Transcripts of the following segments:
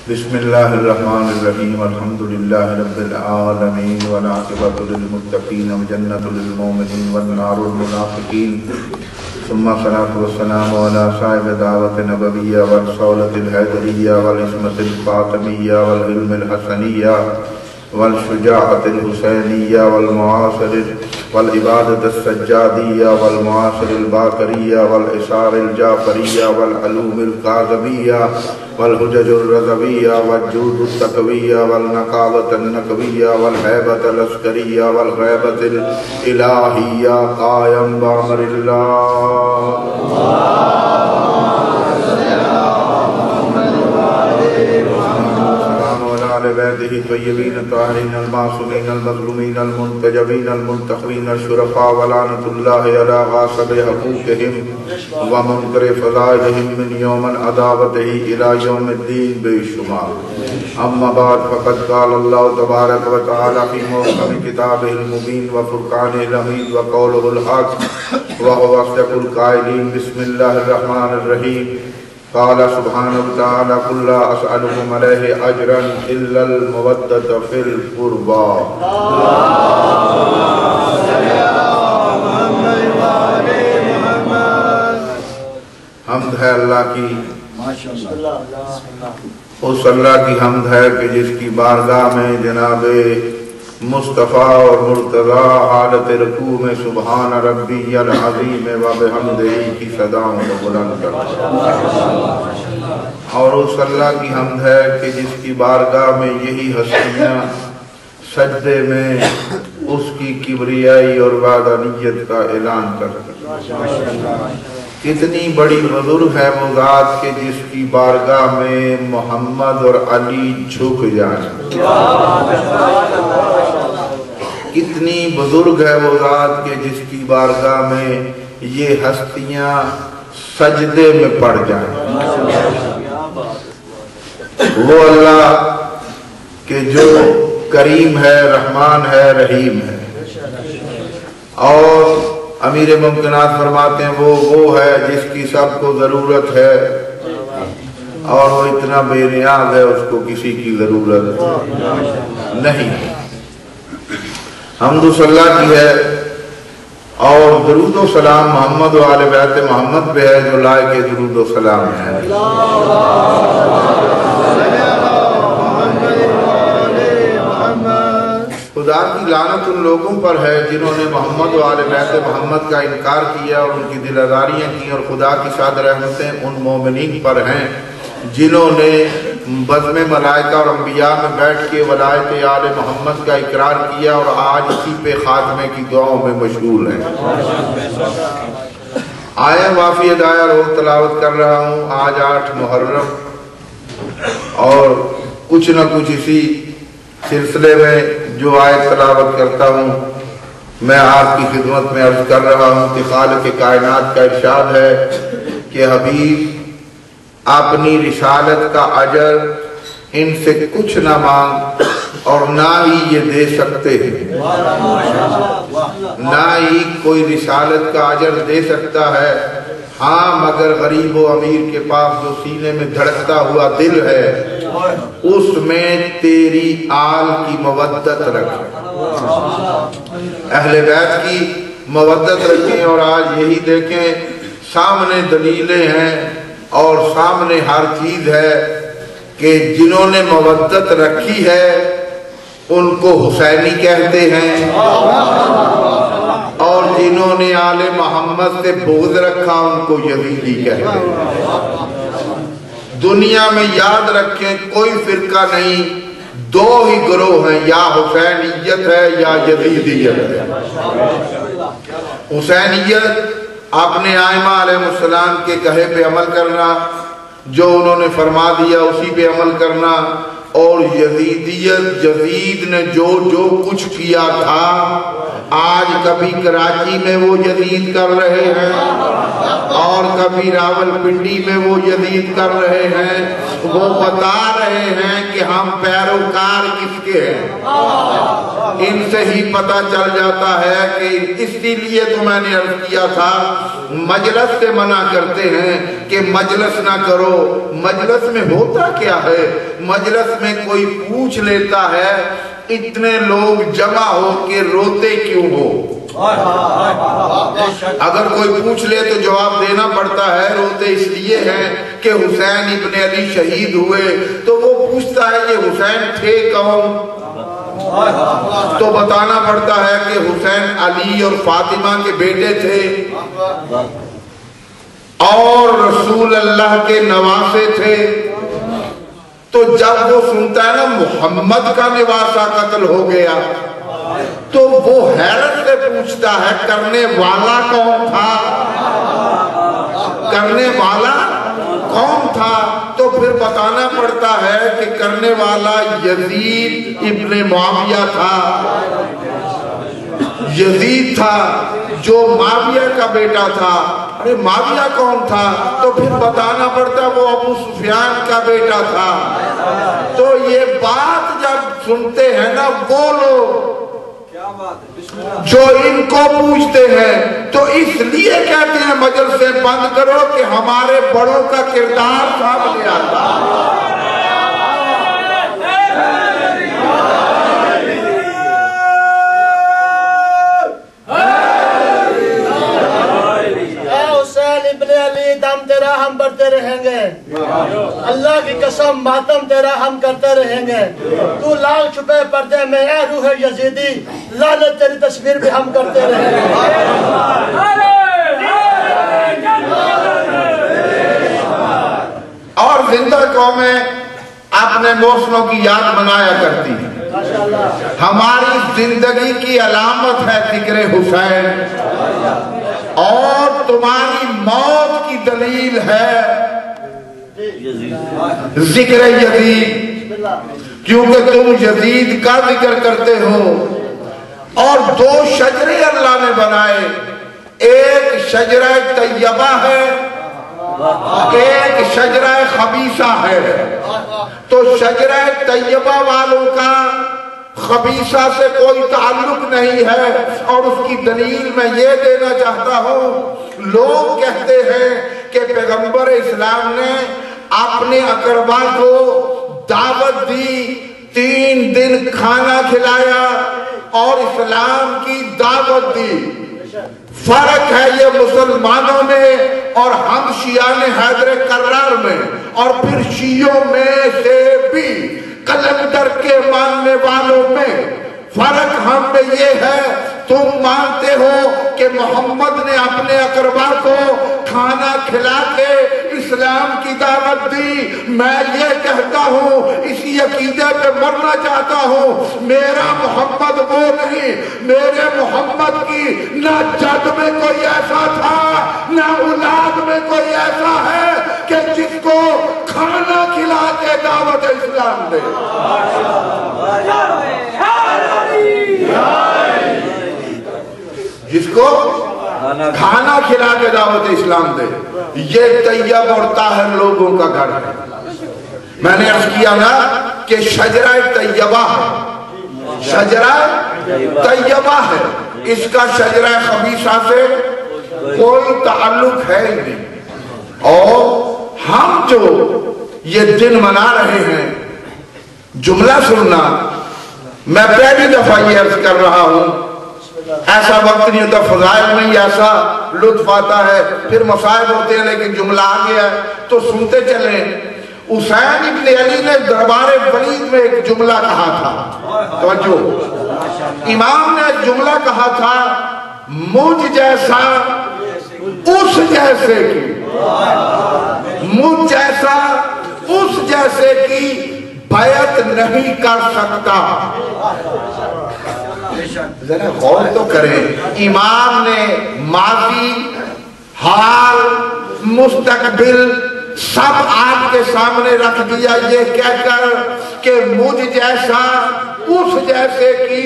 بسم اللہ الرحمن الرحیم الحمد للہ رب العالمین والعاقبۃ للمتقین وجنۃ للمؤمنین والنار المنافقین ثم الصلاۃ والسلام علی صاحب دعوت نبویہ والرسالۃ الحیدریہ والعصمۃ الفاطمیہ والعلم الحسنیہ والشجاعت الحسینیہ والمعاصر والعبادت السجادیہ والمعاصر الباقریہ والعصار الجعفریہ والعلوم القاظمیہ والحجج الرضویہ والجود التقویہ والنقاوت النقویہ والحیبت العسکریہ والغیبت الالہیہ قائم بامر اللہ بیتہ طیبین الطاہرین المعصومین المظلومین المنتجبین المنتخبین الشرفاء ولعنۃ اللہ علی غاصب حقوقہم ومنکر فضائلہم من یوم عداوتہ الی یوم الدین بے شمار اما بعد فقد قال اللہ تبارک و تعالی فی محکم کتابہ المبین وفرقانہ الحمید وقولہ الحق وهو اصدق القائلین بسم اللہ الرحمن الرحیم قال سبحانہ وتعالی قل لا اسألکم علیہ اجرا الا المودۃ فی القربى حمد ہے اللہ کی، اس اللہ کی حمد ہے کہ جس کی بارگاہ میں جناب مصطفیٰ اور مرتضیٰ حالت رکوع میں سبحان ربی العظیم و بحمدہ کی صداؤں کو بلند کرتا اور اس اللہ کی حمد ہے کہ جس کی بارگاہ میں یہی ہستیاں سجدے میں اس کی کبریائی اور وحدانیت کا اعلان کرتا۔ کتنی بڑی بزرگ ہے وہ ذات کہ جس کی بارگاہ میں محمد اور علی جھک جائیں، کتنی بزرگ ہے وہ ذات کہ جس کی بارگاہ میں یہ ہستیاں سجدے میں پڑ جائیں۔ وہ اللہ کہ جو کریم ہے، رحمان ہے، رحیم ہے، اور امیر ممکنات فرماتے ہیں وہ ہے جس کی سب کو ضرورت ہے اور وہ اتنا بے نیاز ہے اس کو کسی کی ضرورت نہیں۔ حمد و صلہ کی ہے اور درود و سلام محمد و آل بیت محمد پہ ہے جو لائق درود و سلام ہے۔ خدا کی لعنت ان لوگوں پر ہے جنہوں نے محمد و آل بیت محمد کا انکار کیا اور ان کی دل آزاریاں کی، اور خدا کی سعد رحمتیں ان مومنین پر ہیں جنہوں نے بزم ملائکہ اور انبیاء میں بیٹھ کے ولایت آل محمد کا اقرار کیا اور آج اسی پہ خاتمے کی دعاؤں میں مشغول ہیں۔ آیا وافی ادایا روز تلاوت کر رہا ہوں، آج 8 محرم، اور کچھ نہ کچھ اسی سلسلے میں جو آیت تلاوت کرتا ہوں میں آپ کی خدمت میں عرض کر رہا ہوں کہ خالق کائنات کا ارشاد ہے کہ حبیب اپنی رسالت کا اجر ان سے کچھ نہ مانگ اور نہ ہی یہ دے سکتے ہیں، نہ ہی کوئی رسالت کا اجر دے سکتا ہے، ہاں مگر غریب و امیر کے پاس جو سینے میں دھڑکتا ہوا دل ہے اس میں تیری آل کی مودت رکھیں، اہل بیت کی مودت رکھیں۔ اور آج یہی دیکھیں سامنے دلیلیں ہیں اور سامنے ہر چیز ہے کہ جنہوں نے مودت رکھی ہے ان کو حسینی کہتے ہیں، اور جنہوں نے آل محمد سے بغض رکھا ان کو یزیدی کہتے ہیں۔ دنیا میں یاد رکھیں کوئی فرقہ نہیں، 2 ہی گروہ ہیں، یا حسینیت ہے یا یزیدیت ہے۔ حسینیت اپنے ائمہ علیہ السلام کے کہے پہ عمل کرنا، جو انہوں نے فرما دیا اسی پہ عمل کرنا، اور یزیدیت، یزید نے جو جو کچھ کیا تھا آج کبھی کراچی میں وہ یزید کر رہے ہیں اور کبھی راول پنڈی میں وہ یزید کر رہے ہیں. وہ بتا رہے ہیں کہ ہم پیروکار کس کے ہیں. ان سے ہی پتہ چل جاتا ہے کہ اسی لیے تو میں نے عرض کیا تھا مجلس سے منع کرتے ہیں کہ مجلس نہ کرو. مجلس میں ہوتا کیا ہے؟ مجلس میں کوئی پوچھ لیتا ہے اتنے لوگ جمع ہو کے روتے کیوں ہو؟ اگر کوئی پوچھ لے تو جواب دینا پڑتا ہے روتے اس لیے ہیں کہ حسین ابن علی شہید ہوئے. تو وہ پوچھتا ہے یہ حسین تھے کون؟ تو بتانا پڑتا ہے کہ حسین علی اور فاطمہ کے بیٹے تھے اور رسول اللہ کے نواسے تھے. تو جب وہ سنتا ہے نا محمد کا نواسا قتل ہو گیا تو وہ حیرت سے پوچھتا ہے کرنے والا کون تھا؟ کرنے والا کون تھا؟ تو پھر بتانا پڑتا ہے کہ کرنے والا یزید ابن معاویہ تھا. یزید تھا جو معاویہ کا بیٹا تھا. ارے معاویہ کون تھا؟ تو پھر بتانا پڑتا وہ ابو سفیان کا بیٹا تھا. تو یہ بات جب سنتے ہیں نا وہ لوگ جو ان کو پوچھتے ہیں تو اس لیے کہتے ہیں مجلسیں بند کرو کہ ہمارے بڑوں کا کردار سامنے آتا ہے. دم تیرا ہم بڑھتے رہیں گے. اللہ کی قسم ماتم تیرا ہم کرتے رہیں گے. تو لال چھپے پردے میں اے روح یزیدی لعنت تیری تصویر بھی ہم کرتے رہیں گے. اور زندہ قومیں اپنے موسموں کی یاد منایا کرتی ہیں. ہماری زندگی کی علامت ہے ذکر حسین اور تمہاری موت کی دلیل ہے ذکر یزید کیونکہ تم یزید کا ذکر کرتے ہو. اور دو شجرے اللہ نے بنائے، ایک شجرہ طیبہ ہے ایک شجرہ خبیثہ ہے. تو شجرہ طیبہ والوں کا خبیثہ سے کوئی تعلق نہیں ہے. اور اس کی دلیل میں یہ دینا چاہتا ہوں، لوگ کہتے ہیں کہ پیغمبر اسلام نے اپنے اقربا کو دعوت دی، 3 دن کھانا کھلایا اور اسلام کی دعوت دی. فرق ہے یہ مسلمانوں میں اور ہم شیعان حیدر کرار میں اور پھر شیعوں میں سے بھی کلندر کے ماننے والوں میں. فرق ہم میں یہ ہے تم مانتے ہو کہ محمد نے اپنے اقربا کو کھانا کھلا کے اسلام کی دعوت دی. میں یہ کہتا ہوں اسی عقیدے پہ مرنا چاہتا ہوں میرا محمد وہ نہیں. میرے محمد کی نہ جد میں کوئی ایسا تھا نہ اولاد میں کوئی ایسا ہے کہ جس کو کھانا کھلا کے دعوت اسلام دے. جس کو کھانا کھلا کے دعوت اسلام دے. یہ طیب اور طاہر لوگوں کا گھر ہے. میں نے عرض کیا نا کہ شجرہ طیبہ ہے، شجرہ طیبہ ہے. اس کا شجرہ خبیثہ سے کوئی تعلق ہے نہیں. اور ہم جو یہ دن منا رہے ہیں، جملہ سننا، میں پہلی دفعہ یہ عرض کر رہا ہوں، ایسا وقت نہیں ہوتا فضائل میں ایسا لطف آتا ہے، پھر مصائب ہوتے ہیں لیکن جملہ آ گیا ہے تو سنتے چلیں. حسین ابن علی نے دربار ولید میں ایک جملہ کہا تھا. توجہ، امام نے ایک جملہ کہا تھا، مجھ جیسا اس جیسے کی، مجھ جیسا اس جیسے کی بیعت نہیں کر سکتا. ذرا غور تو کریں. امام نے ماضی، حال، مستقبل سب آپ کے سامنے رکھ دیا یہ کہہ کر کہ مجھ جیسا اس جیسے کی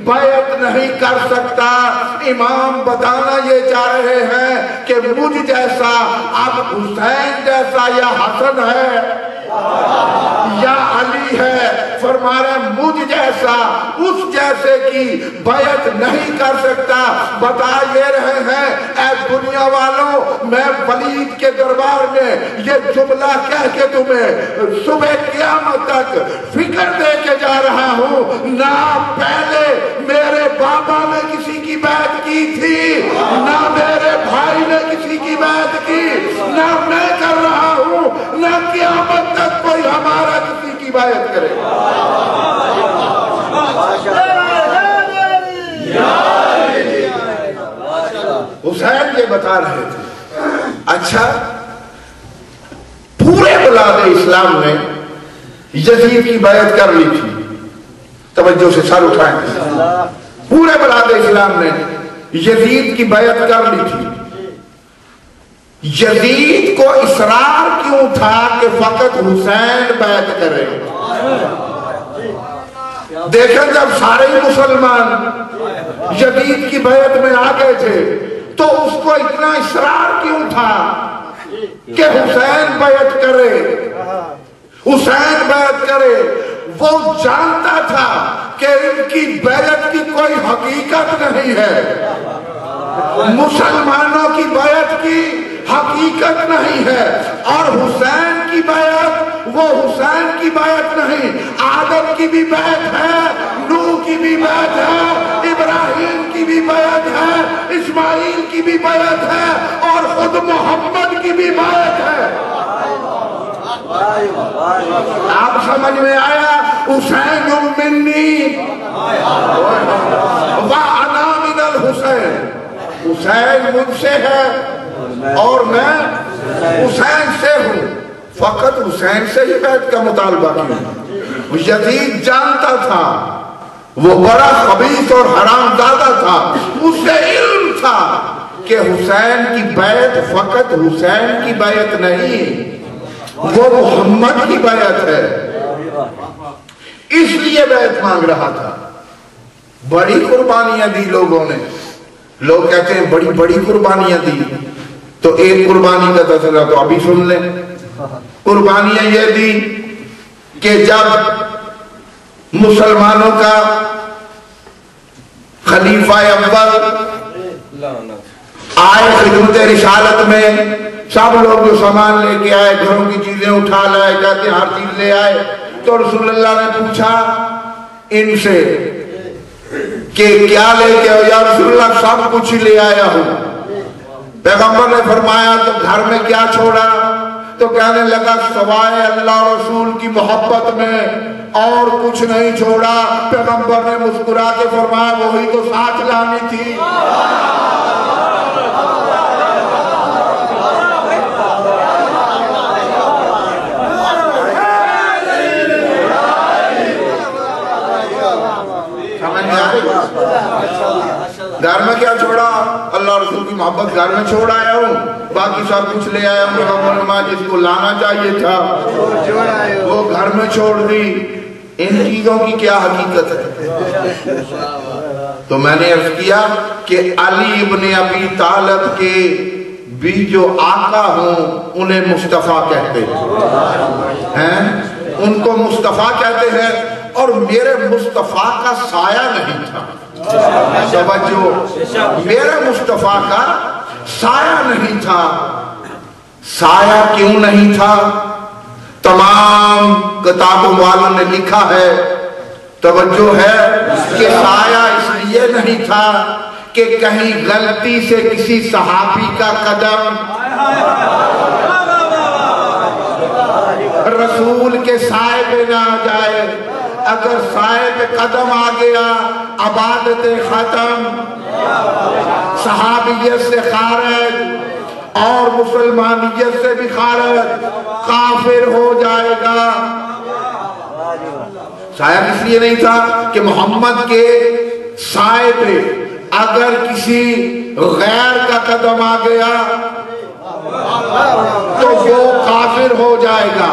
بیعت نہیں کر سکتا. امام بتانا یہ چاہ رہے ہیں کہ مجھ جیسا اب حسین جیسا یا حسن ہے یا علی ہے. فرما رہے مجھ جیسا اس جیسے کی بیعت نہیں کر سکتا. بتا یہ رہے ہیں اے دنیا والوں، میں ولید کے دربار میں یہ جملہ کہہ کے تمہیں صبح قیامت تک فکر دے کے جا رہا ہوں. نہ پہلے میرے بابا نے کسی کی بیعت کی تھی، نہ میرے بھائی نے کسی کی بیعت کی، نہ میں کر رہا ہوں، نہ قیامت تک کوئی ہمارا کسی کی بیعت کرے. حسین یہ بتا رہے تھے. اچھا، پورے بلاد اسلام نے یزید کی بیعت کر لی تھی. توجہ سے سر اٹھائیں. پورے بلاد اسلام نے یزید کی بیعت کر لی تھی. یزید کو اصرار کیوں تھا کہ فقط حسین بیعت کرے؟ دیکھیں جب سارے مسلمان یزید کی بیعت میں آ گئے تھے تو اس کو اتنا اصرار کیوں تھا کہ حسین بیعت کرے، حسین بیعت کرے؟ وہ جانتا تھا کہ ان کی بیعت کی کوئی حقیقت نہیں ہے، مسلمانوں کی بیعت کی حقیقت نہیں ہے. اور حسین کی بیعت وہ حسین کی بیعت نہیں، آدم کی بھی بیعت ہے، نوح کی بھی بیعت ہے، ابراہیم کی بھی بیعت ہے، اسماعیل کی بھی بیعت ہے، اور خود محمد کی بھی بیعت ہے. آپ سمجھ میں آیا؟ حسین منی وَأَنَا مِنَ الْحُسَيْنِ، حسین مجھ سے ہے اور میں حسین سے ہوں. فقط حسین سے ہی بیعت کا مطالبہ کیا. یزید جانتا تھا وہ بڑا خبیث اور حرام زادہ تھا، اسے علم تھا کہ حسین کی بیعت فقط حسین کی بیعت نہیں، وہ محمد کی بیعت ہے. اس لیے بیعت مانگ رہا تھا. بڑی قربانیاں دی لوگوں نے. لوگ کہتے ہیں بڑی بڑی قربانیاں دی، تو ایک قربانی کا تذکرہ تو ابھی سن لیں. قربانیاں یہ دی کہ جب مسلمانوں کا خلیفہ اول آئے خدمت رسالت میں، سب لوگ جو سامان لے کے آئے، گھروں کی چیزیں اٹھا لائے، کہتے ہیں ہر چیز لے آئے. تو رسول اللہ نے پوچھا ان سے کہ کیا لے کے آؤ؟ یا رسول اللہ سب کچھ ہی لے آیا ہوں. پیغمبر نے فرمایا تو گھر میں کیا چھوڑا؟ تو کہنے لگا سوائے اللہ رسول کی محبت میں اور کچھ نہیں چھوڑا. پیغمبر نے مسکرا کے فرمایا وہی تو ساتھ لانی تھی. گھر میں کیا چھوڑا؟ اللہ رسول کی محبت گھر میں چھوڑ آیا ہوں، باقی سب کچھ لے آیا ہوں. جس کو لانا چاہیے تھا وہ گھر میں چھوڑ دی. ان چیزوں کی کیا حقیقت ہے؟ تو میں نے عرض کیا کہ علی ابن ابی طالب کے بھی جو آقا ہوں انہیں مصطفیٰ کہتے ہیں، ان کو مصطفیٰ کہتے ہیں. اور میرے مصطفیٰ کا سایہ نہیں تھا. توجہ، میرے مصطفیٰ کا سایہ نہیں تھا. سایہ کیوں نہیں تھا؟ تمام کتابوں والوں نے لکھا ہے، توجہ ہے، کہ سایہ اس لیے نہیں تھا کہ کہیں غلطی سے کسی صحابی کا قدم رسول کے سائے پہ نہ آ جائے. اگر سائے پہ قدم آ گیا عبادت ختم، صحابیت سے خارج اور مسلمانیت سے بھی خارج، کافر ہو جائے گا. سایہ اس لیے نہیں تھا کہ محمد کے سائے پہ اگر کسی غیر کا قدم آ گیا تو وہ کافر ہو جائے گا.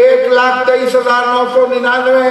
1,23,999,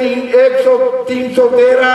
313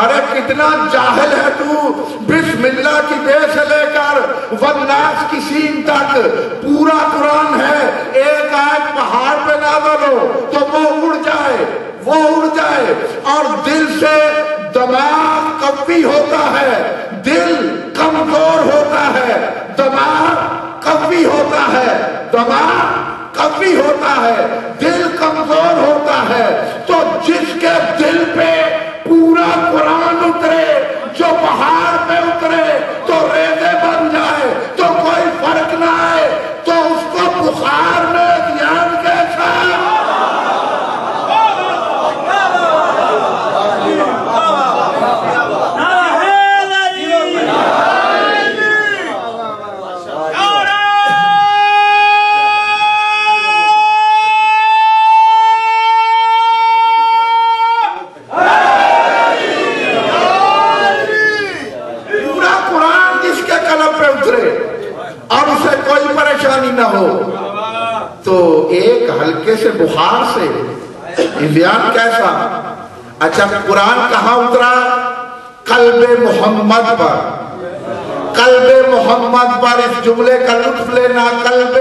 ارے کتنا جاہل ہے تو، بسم اللہ کی بے سے لے کر والناس کی سین تک پورا قرآن ہے، ایک آیت پہاڑ پہ نازل ہو تو وہ اڑ جائے، اور دل سے دماغ قوی ہوتا ہے، دل کمزور ہوتا ہے، دماغ قوی ہوتا ہے، دل کمزور ہوتا ہے، تو جس کے دل پہ پورا قرآن اترے، جو پہاڑ پہ اترے تو ریزے بن جائے، تو کوئی فرق نہ آئے، تو اس کو بخار میں دھیان کیسا؟ نہ ہو تو ایک ہلکے سے بخار سے بیان کیسا؟ اچھا قرآن کہاں اترا؟ قلب محمد پر، اس جملے کا لطف لینا، قلب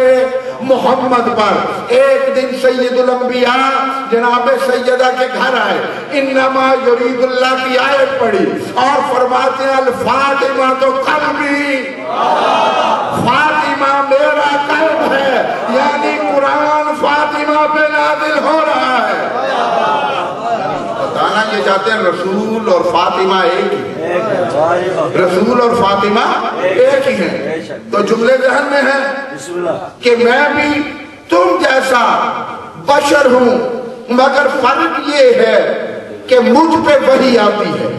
محمد پر۔ ایک دن سید الانبیاء جناب سیدہ کے گھر آئے، انما یرید اللہ کی آیت پڑھی اور فرماتے ہیں الفاطمہ تو قلبی، فاطمہ میرا قلب ہے، یعنی قرآن فاطمہ پہ نازل ہو رہا ہے۔ بتانا یہ چاہتے ہیں رسول اور فاطمہ ایک ہی، رسول اور فاطمہ ایک ہی ہیں۔ تو جملے ذہن میں ہے کہ میں بھی تم جیسا بشر ہوں، مگر فرق یہ ہے کہ مجھ پہ وحی آتی ہے۔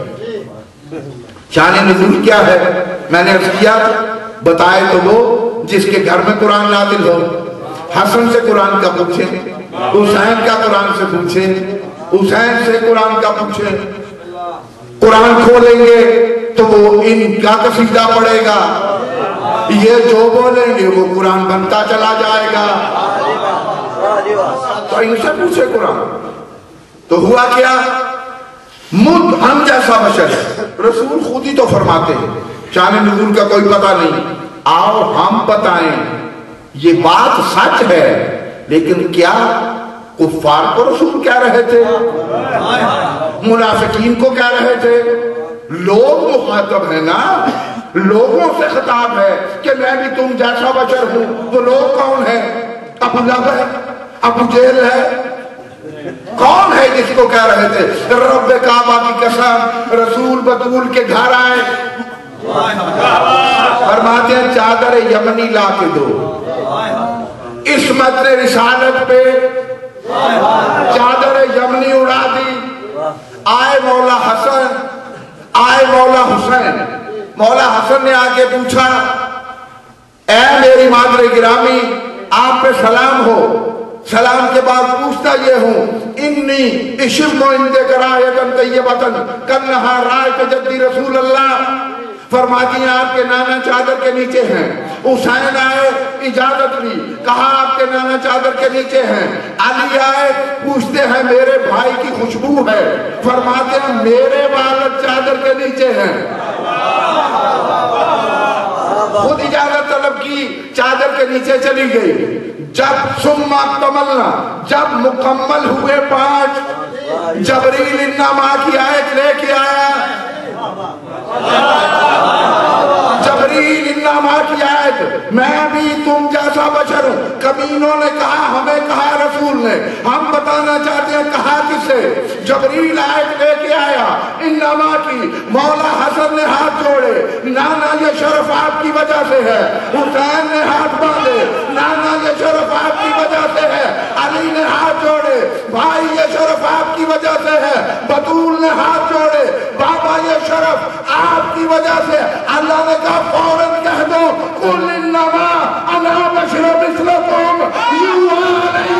شان نزول کیا ہے؟ میں نے عرض کیا بتائے تو وہ جس کے گھر میں قرآن نازل ہو، حسن سے قرآن کا پوچھیں، حسین کا قرآن سے پوچھیں، حسین سے قرآن کا پوچھیں، قرآن کھولیں گے تو وہ ان کا قصیدہ پڑھے گا، یہ جو بولیں گے وہ قرآن بنتا چلا جائے گا۔ تو ان سے پوچھے قرآن، تو ہوا کیا؟ ہم جیسا بشر ہے، رسول خود ہی تو فرماتے ہیں شان نزول کا کوئی پتہ نہیں، آؤ ہم بتائیں یہ بات سچ ہے، لیکن کیا کفار کو رسول کہہ رہے تھے، منافقین کو کہہ رہے تھے؟ لوگ مخاطب ہیں نا، لوگوں سے خطاب ہے کہ میں بھی تم جیسا بشر ہوں۔ وہ لوگ کون ہیں؟ ابو لہب ہے، ابو جہل ہے، کون ہے جس کو کہہ رہے تھے؟ رب کعبہ کی قسم، رسول بطول کے گھر آئے، فرماتے ہیں چادر یمنی لا کے دو، عصمت نے رسالت پہ چادر یمنی اڑا دی، آئے مولا حسن، آئے مولا حسین، مولا حسن نے آگے پوچھا اے میری مادر گرامی آپ پہ سلام ہو، سلام کے بعد پوچھتا یہ ہوں انی اشم اندے کرایتن طیبتن کنہا رائت جدی رسول اللہ، فرماتی ہیں آپ کے نانا چادر کے نیچے ہیں۔ حسین آئے اجازت لی، کہا آپ کے نانا چادر کے نیچے ہیں۔ علی آئے پوچھتے ہیں میرے بھائی کی خوشبو ہے، فرماتے ہیں میرے والد چادر کے نیچے ہیں۔ خود اجازت طلب کی، چادر کے نیچے چلی گئی۔ جب ثم اکتملنا، جب مکمل ہوئے 5، جبریل انما کی آیت لے کے آیا، جبریل انما کی آیت میں بھی تم جیسا بشر ہوں۔ کمینوں نے کہا، ہمیں کہا رسول نے، ہم بتانا چاہتے ہیں کہا کس سے؟ جبریل آیت لے کے آیا انما کی۔ مولا حسن نے ہاتھ جوڑے، نانا یہ شرف آپ کی وجہ سے ہے۔ حسین نے ہاتھ باندھے، نانا یہ شرف آپ کی وجہ سے ہے۔ علی نے ہاتھ جوڑے، بھائی یہ شرف آپ کی وجہ سے ہے۔ بطول نے ہاتھ جوڑے، بابا یہ شرف آپ کی وجہ سے۔ اللہ نے کہا فوراً کہہ دو قل انما انا بشر مثلکم یوحی الی۔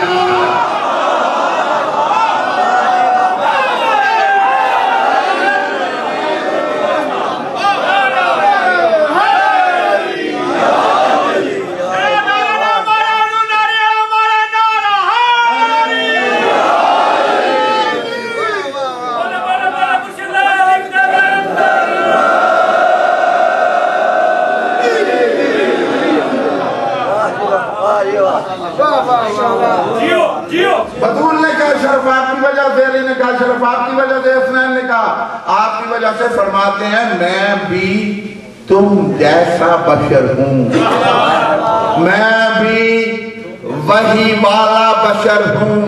بطول نے کہا شرف آپ کی وجہ سے، علی نے کہا شرف آپ کی وجہ سے، حسنین نے کہا آپ کی وجہ سے۔ فرماتے ہیں میں بھی تم جیسا بشر ہوں، میں بھی وہی والا بشر ہوں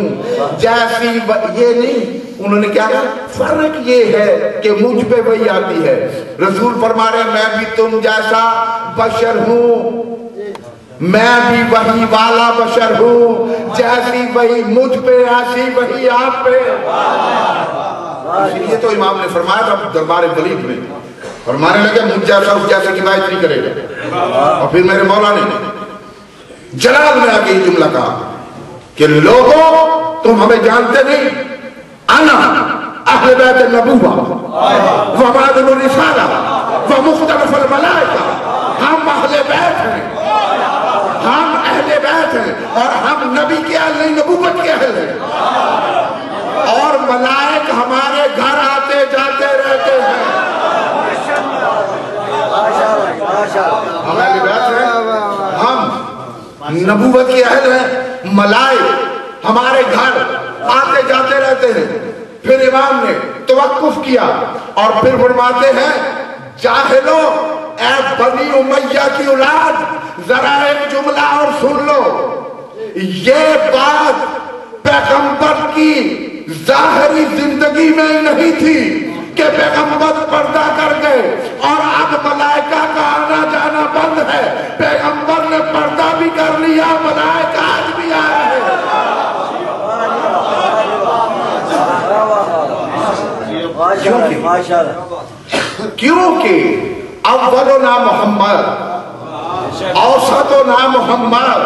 جیسی یہ نہیں، انہوں نے کیا کہا فرق یہ ہے کہ مجھ پہ وہی آتی ہے۔ رسول فرما رہے ہیں میں بھی تم جیسا بشر ہوں، میں بھی وہی والا بشر ہوں، جیسی وہی مجھ پہ ایسی وہی آپ پہ۔ یہ تو امام نے فرمایا تھا دربار دلیل میں، فرمانے لگے مجھ جیسا اس جیسے کی بات نہیں کرے گا۔ اور پھر میرے مولا نے جلال میں آگے یہ جملہ کہا کہ لوگوں تم ہمیں جانتے نہیں، انا اہل بیت النبوہ ومعدن الرسالہ ومختلف الملائکہ، ہم اہل بیت ہیں، ہم اہل بیت ہیں اور ہم نبی کے اہل نہیں نبوت کے اہل ہیں، اور ملائک ہمارے گھر آتے جاتے رہتے ہیں۔ ہم اہل بیت ہیں، ہم نبوت کے اہل ہیں، ملائک ہمارے گھر آتے جاتے رہتے ہیں۔ پھر امام نے توقف کیا اور پھر فرماتے ہیں جاہلو اے بنی امیہ کی اولاد، ذرا ایک جملہ اور سن لو، یہ بات پیغمبر کی ظاہری زندگی میں نہیں تھی کہ پیغمبر پردہ کر گئے اور اب ملائکہ کا آنا جانا بند ہے، پیغمبر نے پردہ بھی کر لیا، ملائکہ آج بھی آ رہے ہیں۔ کیونکہ اولنا محمد، اوسطنا محمد،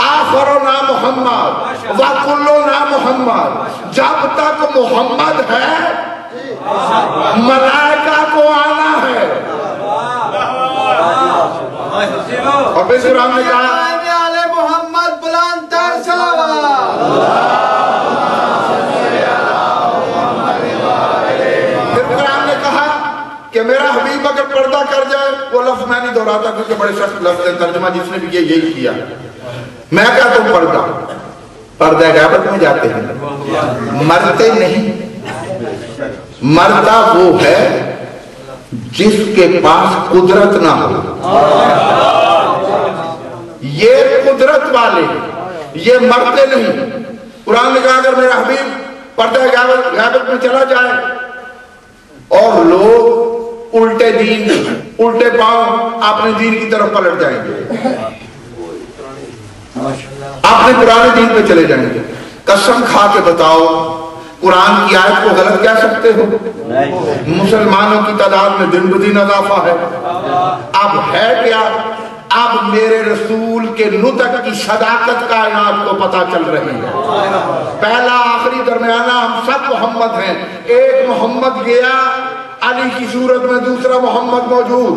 آخرنا محمد، وکلنا محمد، جب تک محمد ہے ملائکہ کو آنا ہے۔ اور پھر قرآن نے کہا محمد بلند تر صلوات، پھر قرآن نے کہا کہ میرا حبیب اگر پردہ کر جائے، وہ لفظ میں نہیں دہراتا کیونکہ بڑے سخت لفظ ہے، ترجمہ جس نے بھی کیا یہی کیا، میں کہا تم پردہ غیبت میں جاتے ہیں، مرتے نہیں، مردہ وہ ہے جس کے پاس قدرت نہ ہو، یہ قدرت والے یہ مرتے نہیں۔ قرآن نے کہا اگر میرا حبیب پردہ غیبت میں چلا جائے اور لوگ الٹے دین الٹے پاؤں اپنے دین کی طرف پلٹ جائیں گے، اپنے پرانے دین پہ چلے جائیں گے، قسم کھا کے بتاؤ قرآن کی آیت کو غلط کہہ سکتے ہو؟ مسلمانوں کی تعداد میں دن بدن اضافہ ہے۔ اب ہے کیا؟ اب میرے رسول کے نطق کی صداقت کائنات کو پتہ چل رہی ہے۔ پہلا آخری درمیانہ ہم سب محمد ہیں، ایک محمد گیا علی کی صورت میں، دوسرا محمد موجود،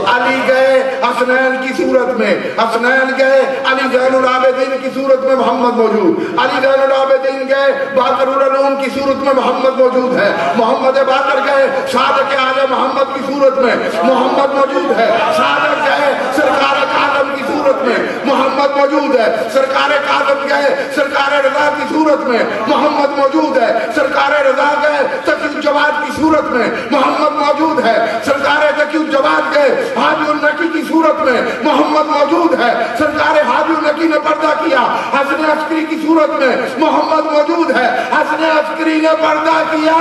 علی گئے حسنین کی صورت میں، حسنین گئے علی زین العابدین کی صورت میں، محمد موجود، علی زین العابدین گئے باقر العلوم کی صورت میں، محمد موجود ہے، محمد باقر گئے صادق اعظم محمد کی صورت میں، محمد موجود ہے، صادق گئے سرکار کاظم کی صورت میں، محمد موجود ہے، سرکار کاظم گئے سرکار رضا کی صورت میں، محمد موجود ہے، سرکار رضا گئے تقی الجواد کی صورت میں، محمد موجود ہے، سرکار تقی الجواد گئے حاجی النقی کی صورت میں، محمد موجود ہے، سرکار حاجی النقی نے پردہ کیا حسن عسکری کی صورت میں، محمد موجود ہے، حسن عسکری نے پردہ کیا،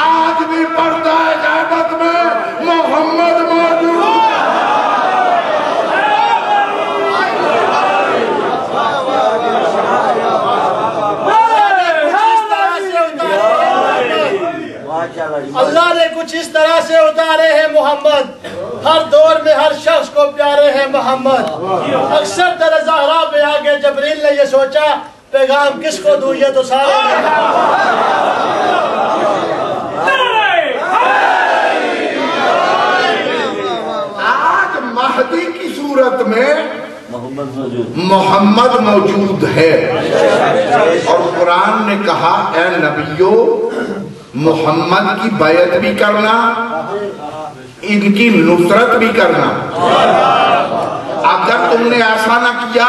آج بھی پردہ غیبت میں محمد موجود ہے۔ اللہ نے کچھ اس طرح سے اتارے ہیں محمد، ہر دور میں ہر شخص کو پیارے ہیں محمد۔ اکثر در زہرا پہ آگے جبریل نے یہ سوچا پیغام کس کو دوں، یہ تو سارے آج مہدی کی صورت میں محمد موجود ہے، اور قرآن نے کہا اے نبیو محمد کی بیعت بھی کرنا، ان کی نصرت بھی کرنا۔ اگر تم نے ایسا نہ کیا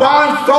500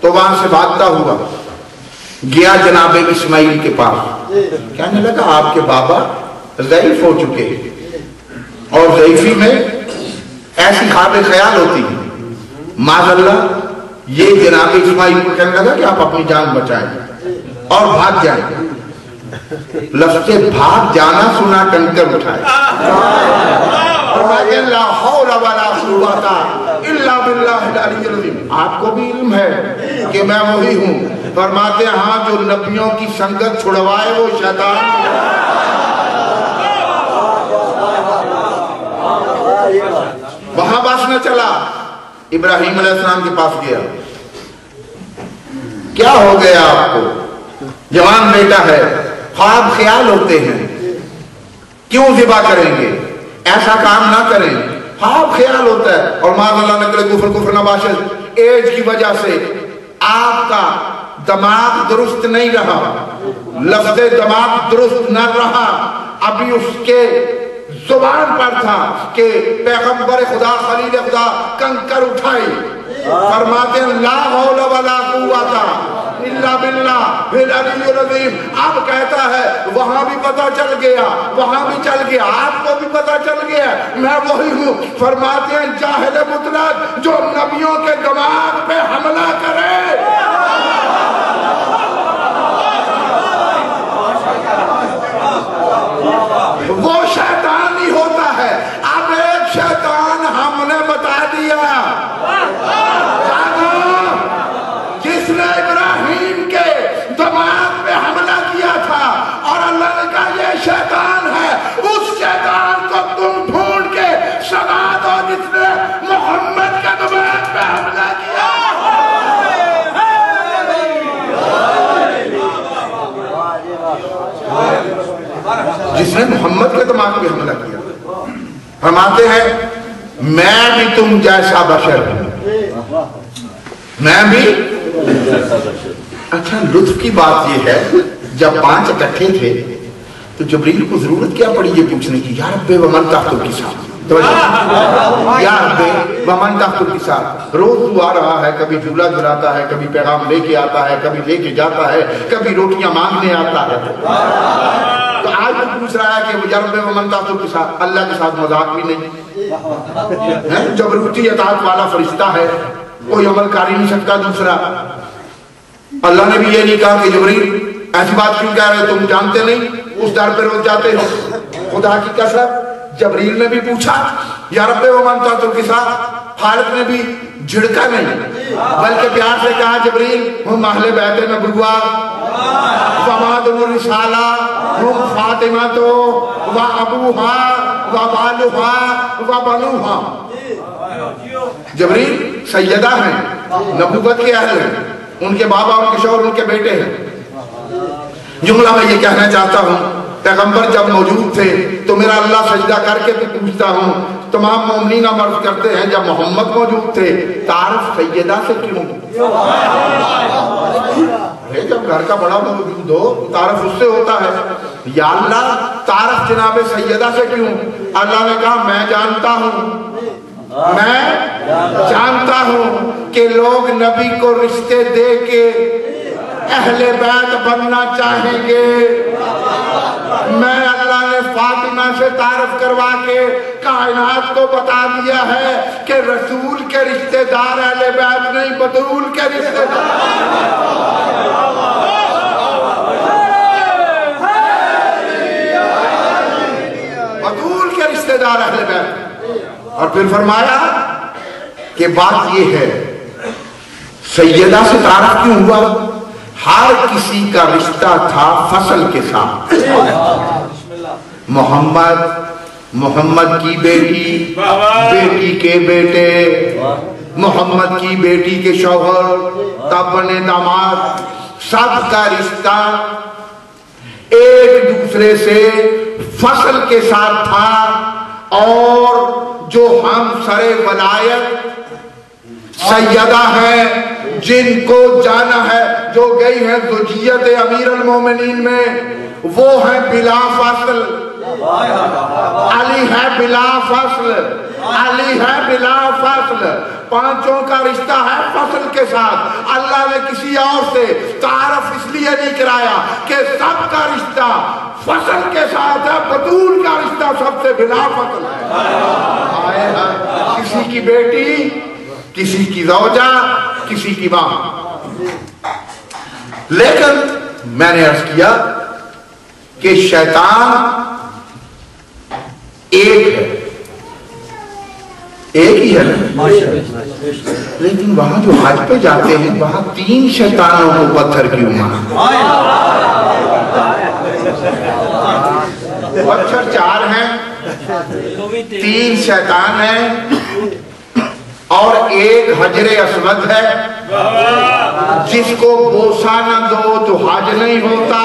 تو وہاں سے بھاگتا ہوا گیا جناب اسماعیل کے پاس، کہنے لگا آپ کے بابا ضعیف ہو چکے اور ضعیفی میں ایسی خواب خیال ہوتی ہے، معاذ اللہ۔ یہ جناب اسماعیل کو کہنے لگا کہ آپ اپنی جان بچائیں اور بھاگ جائیں۔ لفظ بھاگ جانا سنا کنکر اٹھائے، فرماتے ہیں لا حول ولا قوت الا باللہ العلی العظیم۔ آپ کو بھی علم ہے کہ میں وہی ہوں۔ فرماتے ہیں ہاں جو نبیوں کی سنگت چھڑوائے وہ شیطان۔ وہاں بس نہ چلا، ابراہیم علیہ السلام کے پاس گیا، کیا ہو گیا آپ کو؟ جوان بیٹا ہے، خواب خیال ہوتے ہیں، کیوں ذبح کریں گے؟ ایسا کام نہ کریں، خواب خیال ہوتا ہے۔ اور معاذ اللہ نہ کرے کفر نباشد، ایج کی وجہ سے آپ کا دماغ درست نہیں رہا، لفظ دماغ درست نہ رہا، ابھی اس کے زبان پر تھا کہ پیغمبر خدا خلیل خدا کنکر اٹھائی۔ فرماتے ہیں لا حول ولا قوت الا باللہ العلی العظیم۔ اب کہتا ہے وہاں بھی پتہ چل گیا، وہاں بھی چل گیا، آپ کو بھی پتہ چل گیا میں وہی ہوں۔ فرماتے ہیں جاہل مطلق جو نبیوں کے دماغ پہ حملہ کرے، وہ شیطان ہی ہوتا ہے۔ اب ایک شیطان ہم نے بتا دیا، جس نے ابراہیم کے دماغ پہ حملہ کیا تھا، اور اللہ نے کہا یہ شیطان ہے، اس شیطان کو تم ڈھونڈ کے سزا دو جس نے محمد کے دماغ پہ حملہ کیا۔ جس نے محمد کے دماغ پہ حملہ کیا۔ فرماتے ہیں میں بھی تم جیسا بشر ہوں، میں بھی۔ اچھا لطف کی بات یہ ہے جب 5 اکٹھے تھے تو جبریل کو ضرورت کیا پڑی یہ پوچھنے کی یا رب ومن تحت الکساء، یا رب ومن تحت الکساء۔ روز تو آ رہا ہے، کبھی جھولا جھلاتا ہے، کبھی پیغام لے کے آتا ہے، کبھی لے کے جاتا ہے، کبھی روٹیاں مانگنے آتا ہے، تو آج وہ پوچھ رہا ہے کہ یا رب ومن تحت الکساء، اللہ کے ساتھ مذاق بھی نہیں، جبروتی اطاعت والا فرشتہ ہے، کوئی عمل کر ہی نہیں سکتا دوسرا۔ اللہ نے بھی یہ نہیں کہا کہ جبریل ایسی بات کیوں کہہ رہے، تم جانتے نہیں اس در پہ روز جاتے ہو۔ خدا کی قسم جبریل نے بھی پوچھا یا رب ومن تحت الکساء، خالق نے بھی جھڑکا نہیں بلکہ پیار سے کہا جبریل ہم اہل بیت نبوہ ومادن الرسالہ ہم فاطمہ تو و ابوہا و بالوہا و بنوہا۔ جبریل سیدہ ہیں، نبوت کے اہل ہیں، ان کے بابا، ان کے شوہر، ان کے بیٹے ہیں۔ جملہ میں یہ کہنا چاہتا ہوں پیغمبر جب موجود تھے تو میرا اللہ سجدہ کر کے بھی پوچھتا ہوں، تمام مومنین عرض کرتے ہیں جب محمد موجود تھے تعارف سیدہ سے کیوں؟ جب گھر کا بڑا موجود ہو تعارف اس سے ہوتا ہے، یا اللہ تعارف جناب سیدہ سے کیوں؟ اللہ نے کہا میں جانتا ہوں کہ لوگ نبی کو رشتے دے کے اہل بیت بننا چاہیں گے، میں اللہ نے فاطمہ سے تعارف کروا کے کائنات کو بتا دیا ہے کہ رسول کے رشتے دار اہل بیت نہیں، بطول کے رشتے دار، بطول کے رشتے دار اہل بیت۔ اور پھر فرمایا کہ بات یہ ہے سیدہ سے تعارف کیوں ہوا؟ ہر کسی کا رشتہ تھا فصل کے ساتھ، محمد کی بیٹی، بیٹی کے بیٹے، محمد کی بیٹی کے شوہر، تب بنے داماد، سب کا رشتہ ایک دوسرے سے فصل کے ساتھ تھا۔ اور جو ہم سرے ولایت سیدہ ہیں جن کو جانا ہے، جو گئی ہیں زوجیت امیر المومنین میں، وہ ہیں بلا فصل، علی ہے بلا فصل، علی ہے بلا فصل۔ پانچوں کا رشتہ ہے فصل کے ساتھ. اللہ نے کسی اور سے تعارف اس لیے نہیں کرایا کہ سب کا رشتہ فصل کے ساتھ ہے. بطول کا رشتہ سب سے بلا فصل ہے. کسی کی بیٹی, کسی کی زوجہ, کسی کی ماں. لیکن میں نے عرض کیا کہ شیطان ایک ہے, ایک ہی ہے نا, لیکن وہاں جو حج پہ جاتے ہیں وہاں 3 شیطانوں کو پتھر کیوں مارا؟ پتھر 4 ہیں, 3 شیطان ہیں اور ایک حجر اسود ہے. جس کو بوسہ نہ دو تو حج نہیں ہوتا.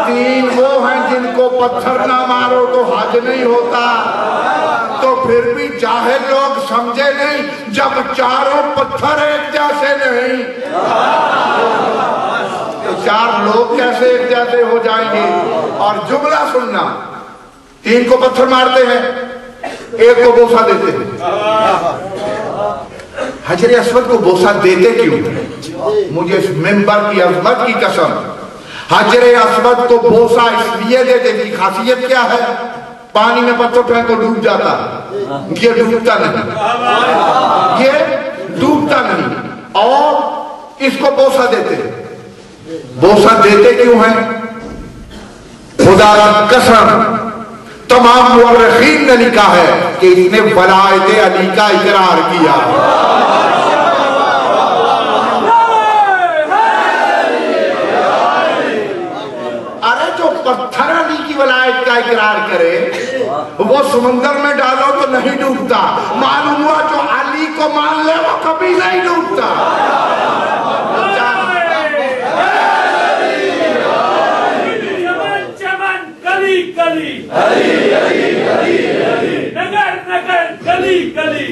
3 وہ ہیں جن کو پتھر نہ مارو تو حج نہیں ہوتا. تو پھر بھی جاہل لوگ سمجھے نہیں, جب چاروں پتھر ایک جیسے نہیں تو 4 لوگ کیسے ایک جیسے ہو جائیں گے؟ اور جملہ سننا, 3 کو پتھر مارتے ہیں, ایک کو بوسہ دیتے ہیں. حجر اسود کو بوسہ دیتے کیوں؟ مجھے اس منبر کی عظمت کی قسم, حجر اسود کو بوسہ اس لیے دیتے کی خاصیت کیا ہے؟ پانی میں پتھر پھینکو ڈوب جاتا, یہ ڈوبتا نہیں, یہ ڈوبتا نہیں. اور اس کو بوسہ دیتے. بوسہ دیتے کیوں ہیں؟ خدا کی قسم تمام مورخین نے لکھا ہے کہ اس نے ولایت علی کا اقرار کیا. ارے جو پتھر علی کی ولایت کا اقرار کرے وہ سمندر میں ڈالو تو نہیں ڈوبتا. معلوم ہوا جو علی کو مان لے وہ کبھی نہیں ڈوبتا. نگر نگر گلی گلی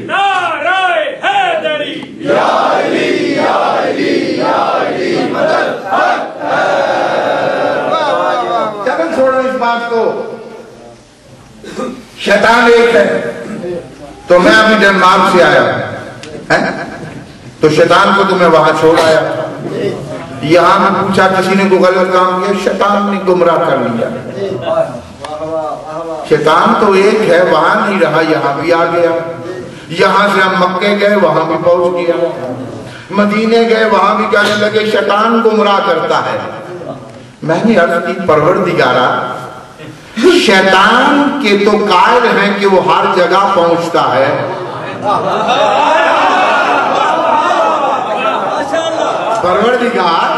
نعرہ حیدری یا علی یا علی یا علی مدد حق ہے. چلو چھوڑو اس بات کو. شیطان ایک ہے. تو میں ابھی ڈنمارک سے آیا تو شیطان کو تو میں وہاں چھوڑ آیا. یہاں میں پوچھا کسی نے کوئی غلط کام کیا, شیطان نے گمراہ کر لیا. شیطان تو ایک ہے, وہاں نہیں رہا یہاں بھی آ گیا. یہاں سے ہم مکے گئے وہاں بھی پہنچ گیا, مدینے گئے وہاں بھی کہنے لگے شیطان گمراہ کرتا ہے. میں نے عرض کی پروردگارا شیطان کے تو قائل ہیں کہ وہ ہر جگہ پہنچتا ہے. پروردگار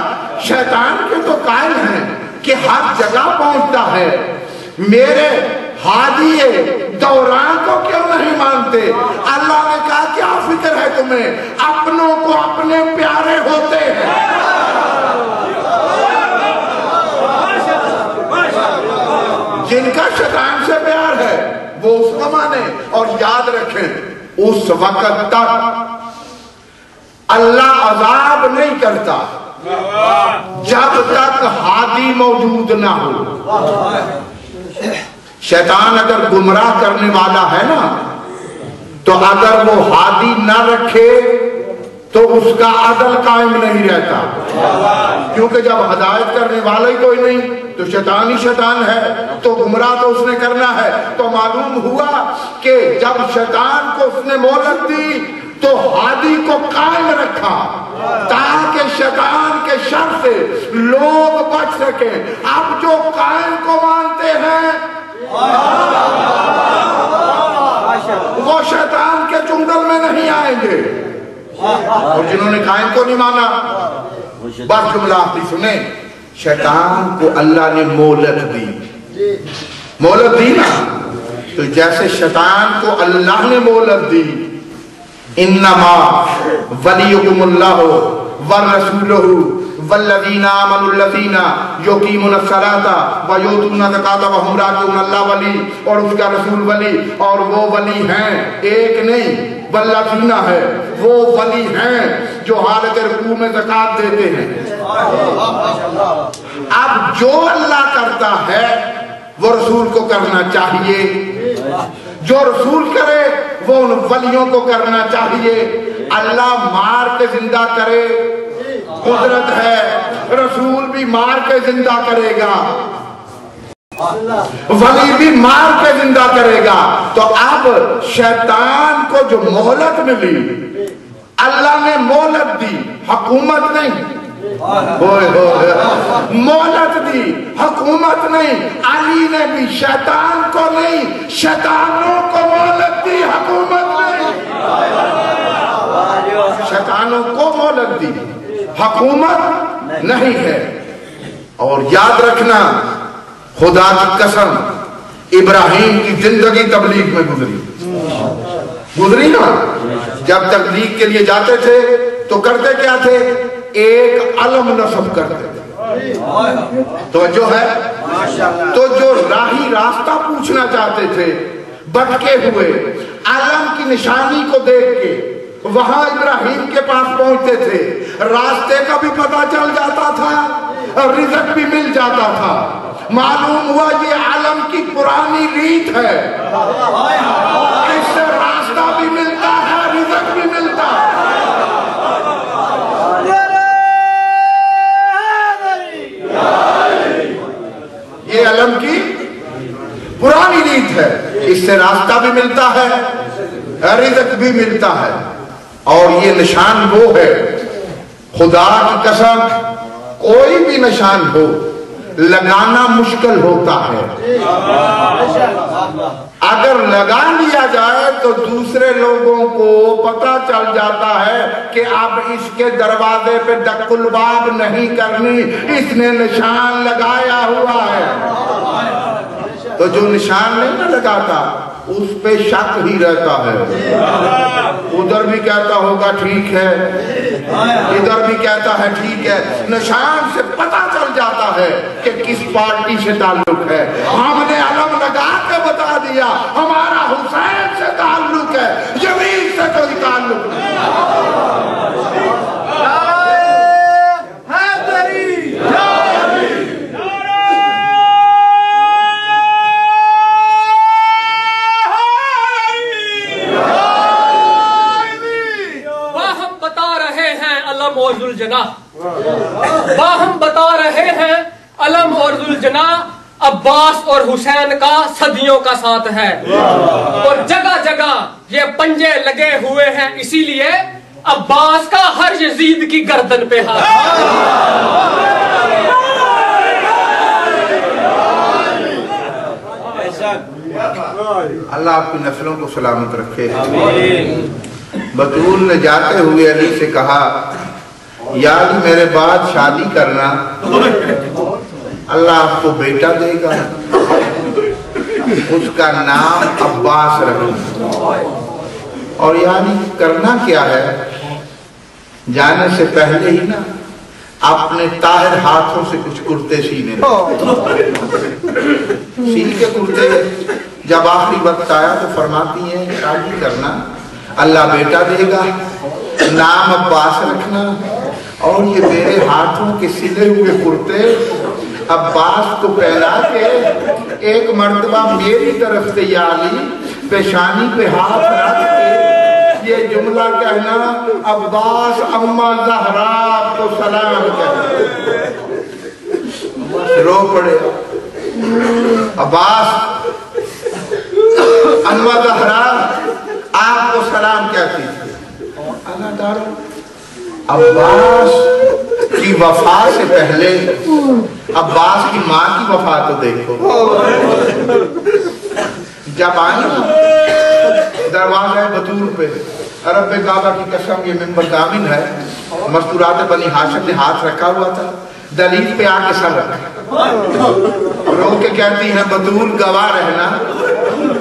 شیطان کے تو قائل ہیں کہ ہر جگہ پہنچتا ہے. میرے ہادی دوران کو کیوں نہیں مانتے؟ اللہ نے کہا کیا فکر ہے تمہیں, اپنوں کو اپنے پیارے ہوتے ہیں. جن کا شیطان سے پیار ہے وہ اس کو مانے. اور یاد رکھیں اس وقت تک اللہ عذاب نہیں کرتا جب تک ہادی موجود نہ ہو. شیطان اگر گمراہ کرنے والا ہے نا تو اگر وہ ہادی نہ رکھے تو اس کا عدل قائم نہیں رہتا. کیونکہ جب ہدایت کرنے والا ہی کوئی نہیں تو شیطان ہی شیطان ہے, تو گمراہ تو اس نے کرنا ہے. تو معلوم ہوا کہ جب شیطان کو اس نے مہلت دی تو ہادی کو قائم رکھا تاکہ شیطان کے شر سے لوگ بچ سکیں. اب جو قائم کو مانتے ہیں وہ شیطان کے چنگل میں نہیں آئیں گے, اور جنہوں نے قائم کو نہیں مانا بس جملہ آپ سنیں. شیطان کو اللہ نے مہلت دی. مہلت دی نا, تو جیسے شیطان کو اللہ نے مہلت دی, انما ولیکم اللہ والرسولہ والذین آمنوا الذین یقیمون الصلاۃ ویؤتون الزکاۃ وہم راکعون. اللہ ولی اور اس کا رسول ولی, اور وہ ولی ہیں ایک نہیں والذین ہے, وہ ولی ہیں جو حالت رکوع میں زکات دیتے ہیں. اب جو اللہ کرتا ہے وہ رسول کو کرنا چاہیے, جو رسول کرے وہ ان ولیوں کو کرنا چاہیے. اللہ مار کے زندہ کرے قدرت ہے, رسول بھی مار کے زندہ کرے گا, ولی بھی مار کے زندہ کرے گا. تو اب شیطان کو جو مہلت ملی, اللہ نے مہلت دی, حکومت نہیں, مہلت دی, حکومت نہیں. علی نے بھی شیطان کو نہیں, شیطانوں کو مہلت دی, حکومت نہیں. شیطانوں کو مہلت دی, حکومت نہیں ہے. اور یاد رکھنا, خدا کی قسم, ابراہیم کی زندگی تبلیغ میں گزری نا. جب تبلیغ کے لیے جاتے تھے تو کرتے کیا تھے؟ ایک علم نصب کرتے تھے. تو جو ہے, تو جو راہی راستہ پوچھنا چاہتے تھے, بھٹکے ہوئے, علم کی نشانی کو دیکھ کے وہاں ابراہیم کے پاس پہنچتے تھے. راستے کا بھی پتہ چل جاتا تھا, رزق بھی مل جاتا تھا. معلوم ہوا یہ علم کی پرانی ریت ہے, اس سے راستہ بھی ملتا ہے, رزق بھی ملتا ہے. یہ علم کی پرانی ریت ہے, اس سے راستہ بھی ملتا ہے, رزق بھی ملتا ہے. اور یہ نشان وہ ہے, خدا کی قسم کوئی بھی نشان ہو لگانا مشکل ہوتا ہے. اگر لگا لیا جائے تو دوسرے لوگوں کو پتہ چل جاتا ہے کہ اب اس کے دروازے پہ ڈک الباب نہیں کرنی, اس نے نشان لگایا ہوا ہے. تو جو نشان نہیں نہ لگاتا اس پہ شک ہی رہتا ہے. ادھر بھی کہتا ہوگا ٹھیک ہے, ادھر بھی کہتا ہے ٹھیک ہے. نشان سے پتہ چل جاتا ہے کہ کس پارٹی سے تعلق ہے. ہم نے علم لگا کے بتا دیا ہمارا حسین سے تعلق ہے, یزید سے کوئی تعلق نہیں. باہم بتا رہے ہیں علم اور ذوالجناح عباس اور حسین کا صدیوں کا ساتھ ہے, اور جگہ جگہ یہ پنجے لگے ہوئے ہیں, اسی لیے عباس کا ہر یزید کی گردن پہ ہاتھ. اللہ آپ کی نسلوں کو سلامت رکھے. بطول نے جاتے ہوئے علی سے کہا, یا علی میرے بعد شادی کرنا, اللہ آپ کو بیٹا دے گا, اس کا نام عباس رکھنا. اور یعنی کرنا کیا ہے, جانے سے پہلے ہی نا اپنے طاہر ہاتھوں سے کچھ کرتے سینے سی کے کرتے. جب آخری وقت آیا تو فرماتی ہیں شادی کرنا, اللہ بیٹا دے گا, نام عباس رکھنا, اور یہ میرے ہاتھوں کے سلے ہوئے کرتے عباس کو پہنا کے ایک مرتبہ میری طرف سے یا علی پیشانی پہ ہاتھ رکھ کے یہ جملہ کہنا, عباس اما زہرا کو سلام کہنا. رو پڑے, عباس اما زہرا آپ کو سلام کہتی تھی. اللہ دارو, عباس کی وفا سے پہلے عباس کی ماں کی وفا تو دیکھو. جب آنا دروازہ بطور پہ, رب کعبہ کی قسم یہ منبر دامن ہے, مستورات بنی ہاشم نے ہاتھ رکھا ہوا تھا, دلیل پہ آ کے سر رکھا, رو کے کہتی ہیں بطول گواہ رہنا,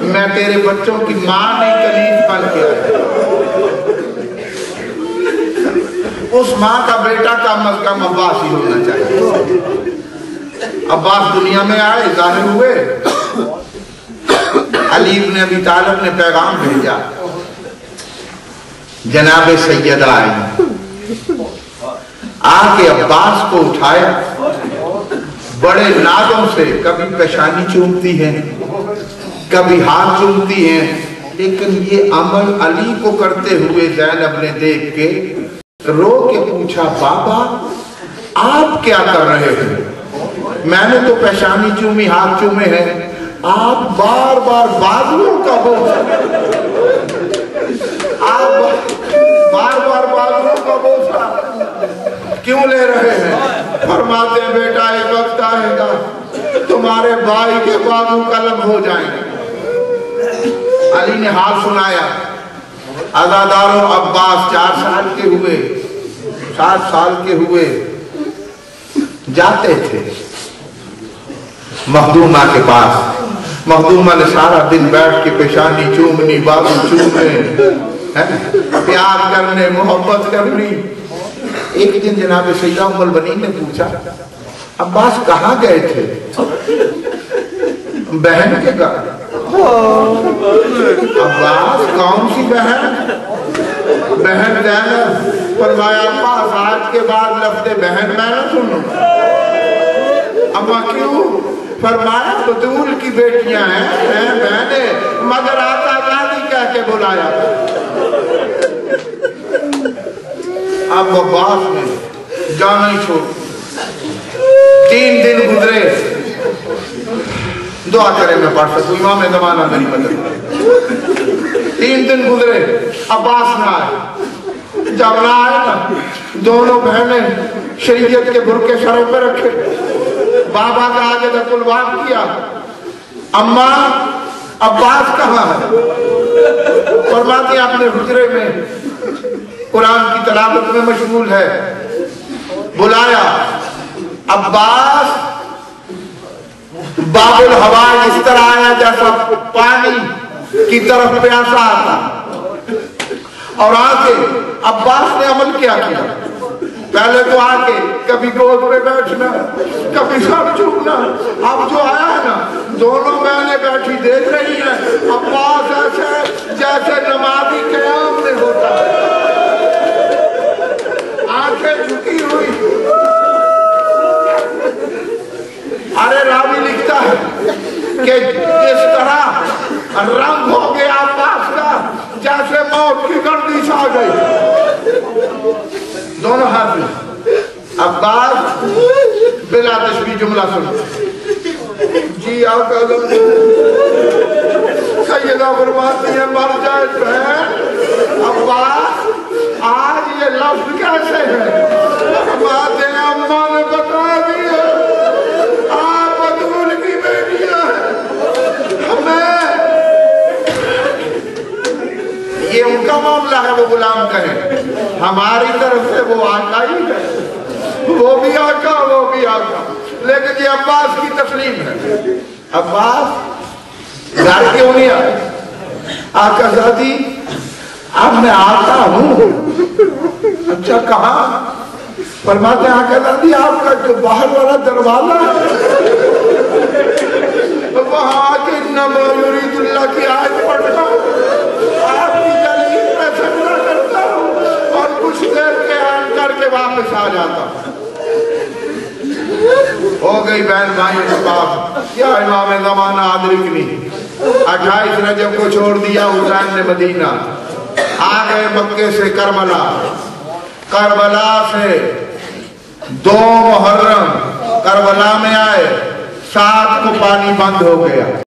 میں تیرے بچوں کی ماں نہیں کلیف بن کے آیا. اس ماں کا بیٹا کم از کم عباس ہی ہونا چاہیے. عباس دنیا میں آئے, ظاہر ہوئے, علی بن ابی طالب نے پیغام بھیجا, جناب سیدہ آئی, آ کے عباس کو اٹھایا, بڑے نازوں سے کبھی پیشانی چومتی ہیں, کبھی ہاتھ چومتی ہیں، لیکن یہ عمل علی کو کرتے ہوئے زینب نے دیکھ کے رو کے پوچھا بابا آپ کیا کر رہے ہیں؟ میں نے تو پیشانی چومی، ہاتھ چومے ہیں، آپ بار بار بازوؤں کا بوسہ کیوں لے رہے ہیں؟ فرماتے ہیں بیٹا ایک وقت آئے گا تمہارے بھائی کے بازو قلم ہو جائیں گے۔ علی نے حال سنایا، عزاداروں عباس 4 سال کے ہوئے، 7 سال کے ہوئے جاتے تھے مخدومہ کے پاس۔ مخدومہ نے سارا دن بیٹھ کے پیشانی چومنی، بازو چومنے، پیار کرنے، محبت کرنی۔ ایک دن جناب سیدہ ام البنین نے پوچھا عباس کہاں گئے تھے؟ بہن کے گھر۔ عباس کون سی بہن؟ بہن زینب۔ فرمایا عباس آج کے بعد لفظ بہن میں نہ سنوں۔ اما کیوں؟ فرمایا بدول کی بیٹیاں ہیں بہنیں، مگر آتا دادی کہہ کے بلایا۔ اب عباس نے جانا ہی چھوڑ۔ 3 دن گزرے، دعا کرے میں پڑھ سکوں، امام زمانہ میری مدد۔ 3 دن گزرے، عباس نہ آئے۔ جب نہ آئے نا، دونوں بہنیں شریعت کے برقع سروں پہ رکھے، بابا کا آگے تک الباب کیا، اماں عباس کہاں ہے؟ فرماتے اپنے حجرے میں قرآن کی تلاوت میں مشغول ہے۔ بلایا عباس، باب الہوا اس طرح آیا جیسا پانی کی طرف پیاسا آتا، اور آگے عباس نے عمل کیا پہلے تو آگے کبھی گود پہ بیٹھنا، کبھی سر چومنا۔ اب جو آیا ہے نا، دونوں بہنیں بیٹھی دیکھ رہی ہیں، عباس ایسے جیسے نمازی قیام میں ہوتا ہے، آنکھیں جھکی ہوئی۔ ارے راوی لکھتا ہے کہ اس طرح رنگ ہو گیا عباس کا جیسے موت کی گردش آ گئی۔ دونوں ہاتھ میں عباس بلا تشبیہ جملہ سن، جی آقا سیدہ فرماتی ہے مر جائے بہن عباس آج یہ لفظ کیسے ہے؟ فرماتے ہیں اماں نے بتا دیا آپ بدول کی بیٹیاں ہمیں، یہ ان کا معاملہ ہے، وہ غلام کہیں، ہماری طرف سے وہ آقا ہی ہے، وہ بھی آقا وہ بھی آقا، لیکن یہ عباس کی تسلیم ہے۔ عباس گھر کیوں نہیں آئے؟ آقا زادی اب میں آتا ہوں۔ اچھا کہاں؟ فرماتے ہیں آقا زادی آپ کا جو باہر والا دروازہ ہے وہاں آکے انما یرید اللہ کی آیت پڑھتا ہوں، آپ کی جلیل میں سجدہ کرتا ہوں اور کچھ دیر قیام کر کے واپس آ جاتا ہوں۔ ہو گئی بہن بھائی اسباب، یا امام زمانہ ادرکنی۔ 28 رجب کو چھوڑ دیا حسین نے مدینہ، آ گئے مکے سے کربلا، کربلا سے 2 محرم کربلا میں آئے، 7 کو پانی بند ہو گیا۔